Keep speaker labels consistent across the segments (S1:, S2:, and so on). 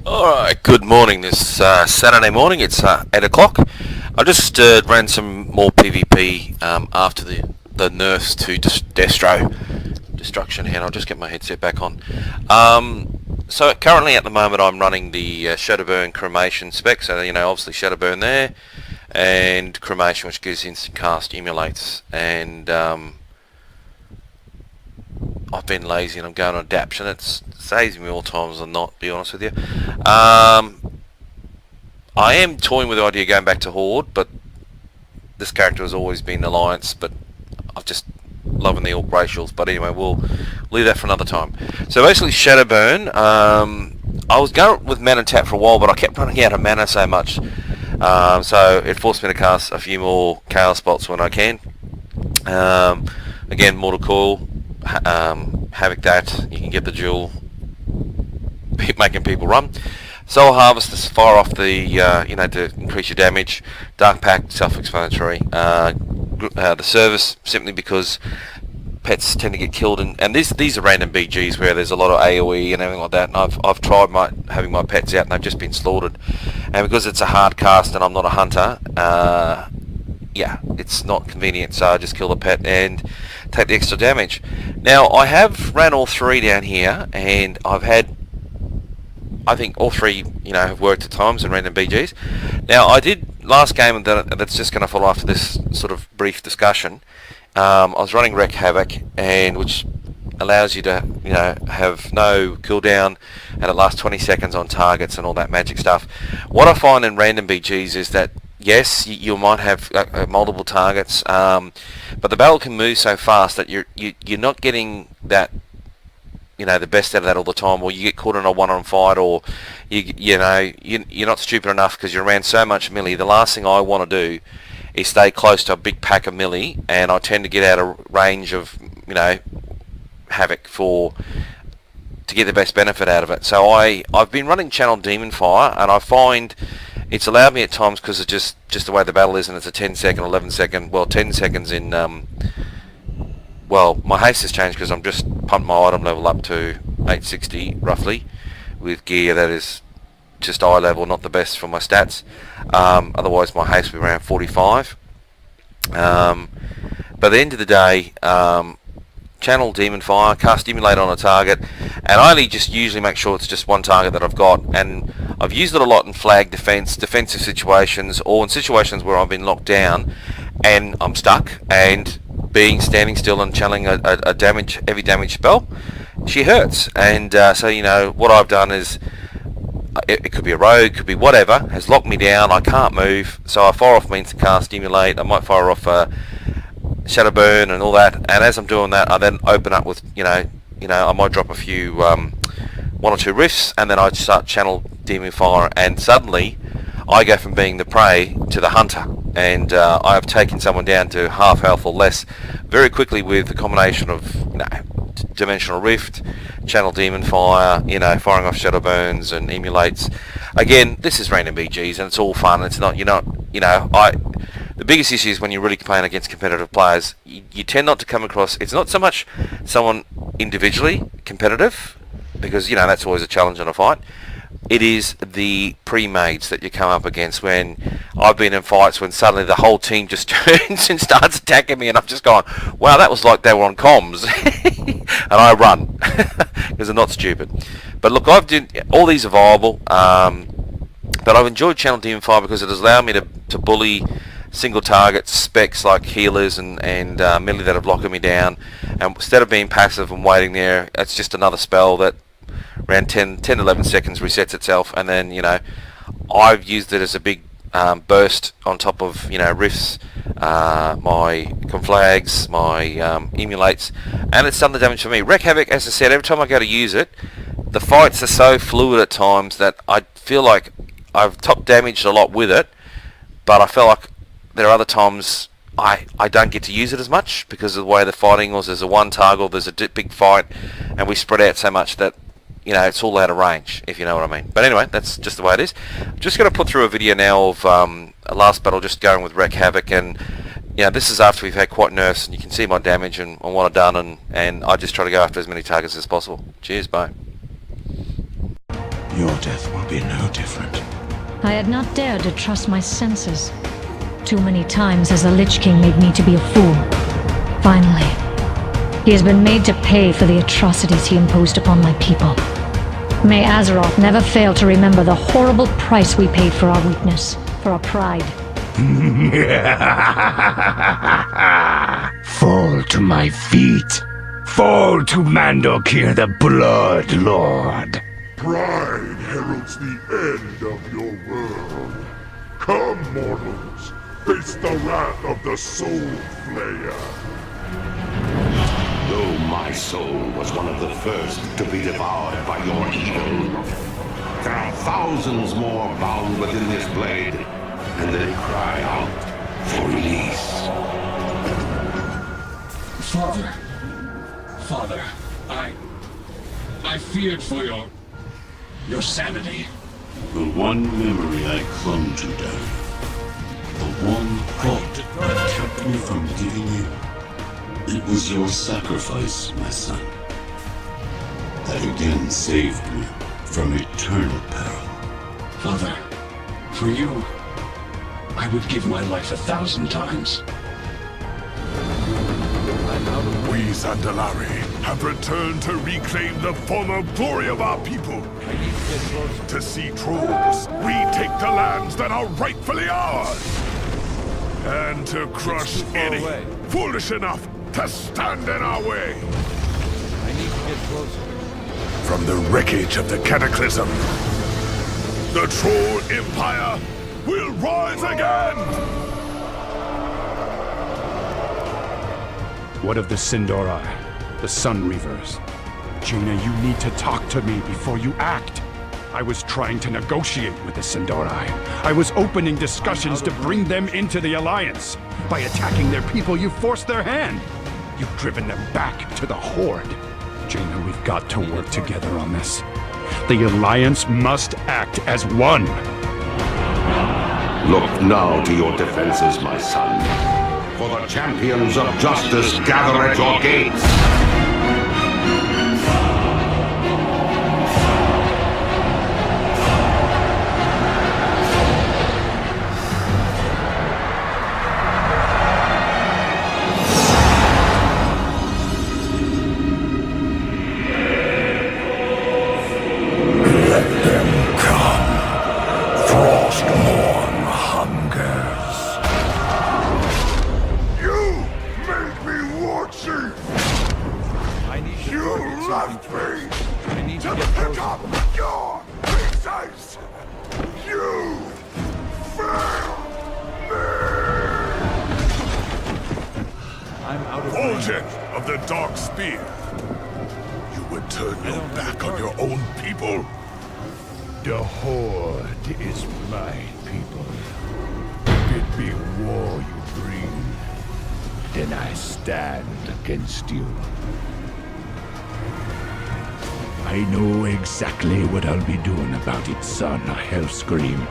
S1: Alright, good morning. This Saturday morning, it's 8 o'clock. I just ran some more PvP after the nerfs to Destro Destruction Hand. I'll just get my headset back on. So currently at the moment I'm running the Shadowburn Cremation spec, so obviously Shadowburn there, and Cremation, which gives instant cast, emulates, and I've been lazy and I'm going on adaption. It saves me more times than not, to be honest with you. I am toying with the idea of going back to Horde, but this character has always been Alliance, but I've just loving the Orc racials. But anyway, we'll leave that for another time. So basically Shadowburn, I was going with mana tap for a while, but I kept running out of mana so much. So it forced me to cast a few more Chaos spots when I can. Again, Mortal Coil, Havoc that, you can get the duel, making people run. Soul Harvest to fire off the, to increase your damage. Dark Pact, self-explanatory. The Service, simply because pets tend to get killed, and these are random BGs where there's a lot of AoE and everything like that, and I've tried having my pets out and they've just been slaughtered. And because it's a hard cast and I'm not a hunter, yeah, it's not convenient, so I just kill the pet and take the extra damage. Now, I have ran all three down here, and I've had, I think all three, have worked at times in random BGs. Now, I did last game, and that's just going to follow after this sort of brief discussion. I was running Wreak Havoc, and which allows you to, have no cooldown, and it lasts 20 seconds on targets and all that magic stuff. What I find in random BGs is that yes, you might have multiple targets, but the battle can move so fast that you're not getting that, the best out of that all the time, or you get caught in a one-on fight, or you're not stupid enough because you ran so much melee. The last thing I want to do is stay close to a big pack of melee, and I tend to get out of range of Havoc to get the best benefit out of it. So I've been running Channel Demon Fire, and I find it's allowed me at times, because it's just the way the battle is, and it's a 10 second, 11 second, well, 10 seconds in, well, my haste has changed because I'm just pumped my item level up to 860 roughly, with gear that is just eye level, not the best for my stats. Otherwise my haste would be around 45. But at the end of the day, Channel Demon Fire, cast Emulate on a target, and I only just usually make sure it's just one target that I've got, and I've used it a lot in flag defense, defensive situations, or in situations where I've been locked down and I'm stuck, and standing still and channeling a heavy damage spell, she hurts. And so what I've done is, it could be a rogue, could be whatever, has locked me down, I can't move, so I fire off means to cast Emulate. I might fire off Shadowburn and all that, and as I'm doing that, I then open up with, I might drop a few, one or two riffs, and then I start Channel Demon Fire, and suddenly I go from being the prey to the hunter, and I have taken someone down to half health or less very quickly with the combination of, Dimensional Rift, Channel Demon Fire, firing off Shadowburns and Emulates. Again, this is random BGs, and it's all fun. It's not, the biggest issue is when you're really playing against competitive players, you tend not to come across, it's not so much someone individually competitive, because, that's always a challenge in a fight. It is the pre-mades that you come up against, when I've been in fights when suddenly the whole team just turns and starts attacking me, and I've just gone, wow, that was like they were on comms. And I run, because I'm not stupid. But look, all these are viable, but I've enjoyed Channel Demon Fire because it has allowed me to bully single target specs like healers and melee that have locked me down, and instead of being passive and waiting there, it's just another spell that around 10-11 seconds resets itself, and then I've used it as a big burst on top of riffs, my conflags, my emulates, and it's done the damage for me. Wreak Havoc, as I said, every time I go to use it, the fights are so fluid at times that I feel like I've top damaged a lot with it, but I feel like there are other times I don't get to use it as much because of the way the fighting was. There's a one target, or there's a big fight, and we spread out so much that it's all out of range, if you know what I mean. But anyway, that's just the way it is. I'm just going to put through a video now of a last battle, just going with Wreak Havoc, and this is after we've had quite nerfs, and you can see my damage and what I've done, and I just try to go after as many targets as possible. Cheers, bye.
S2: Your death will be no different.
S3: I had not dared to trust my senses. Too many times has the Lich King made me to be a fool. Finally, he has been made to pay for the atrocities he imposed upon my people. May Azeroth never fail to remember the horrible price we paid for our weakness, for our pride.
S2: Fall to my feet. Fall to Mandokir the Blood Lord.
S4: Pride heralds the end of your world. Come, mortals, face the wrath of the Soul Flayer.
S5: Though my soul was one of the first to be devoured by your evil, there are thousands more bound within this blade, and they cry out for release.
S6: Father, I feared for your sanity.
S7: The one memory I clung to, Dad. The one thought that kept me from giving in. It was your sacrifice, my son, that again saved me from eternal peril.
S6: Father, for you, I would give my life 1,000 times.
S4: We, Zandalari, have returned to reclaim the former glory of our people. To see trolls, retake the lands that are rightfully ours. And to crush any foolish enough to stand in our way.
S8: I need to get closer.
S4: From the wreckage of the Cataclysm, the Troll Empire will rise again!
S2: What of the Sindorai? The Sun Reavers? Jaina, you need to talk to me before you act. I was trying to negotiate with the Sindorai. I was opening discussions to bring them into the Alliance. By attacking their people, you forced their hand. You've driven them back to the Horde. Jaina, we've got to work together on this. The Alliance must act as one.
S5: Look now to your defenses, my son. For the champions of justice gather at your gates.
S4: Of the Dark Spear. You would turn your back on your own people? The Horde is my people. If it be war you bring, then I stand against you.
S2: I know exactly what I'll be doing about it, son, Hellscream.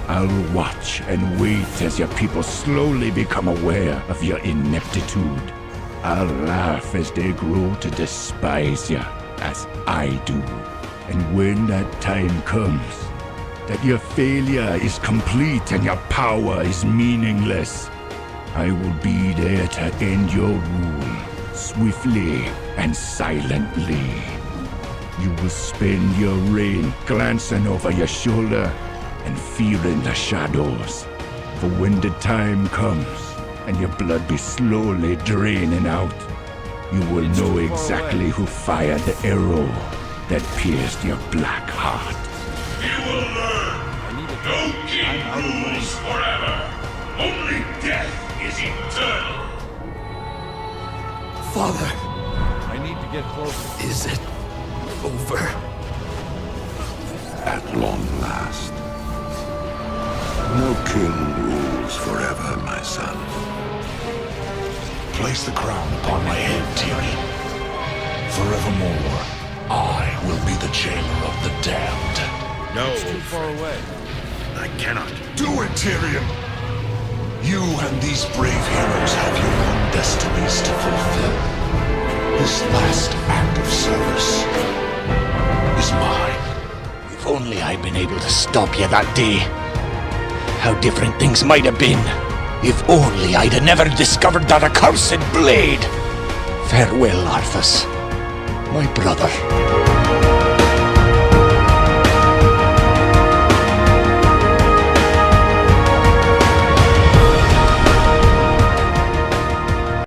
S2: I'll watch and wait as your people slowly become aware of your ineptitude. I'll laugh as they grow to despise you, as I do. And when that time comes, that your failure is complete and your power is meaningless, I will be there to end your rule, swiftly and silently. You will spend your reign glancing over your shoulder and feeling the shadows. For when the time comes, and your blood be slowly draining out, you will know exactly who fired the arrow that pierced your black heart.
S7: You will learn. No king rules forever. Only death is eternal.
S8: Father! I need to get closer.
S4: Is it over?
S5: At long last. No king rules forever, my son.
S4: Place the crown upon my head, Tyrion. Forevermore, I will be the jailer of the damned.
S8: No. It's too far away.
S4: I cannot. Do it, Tyrion! You and these brave heroes have your own destinies to fulfill. This last act of service is mine.
S2: If only I'd been able to stop you that day. How different things might have been. If only I'd have never discovered that accursed blade. Farewell, Arthas, my brother.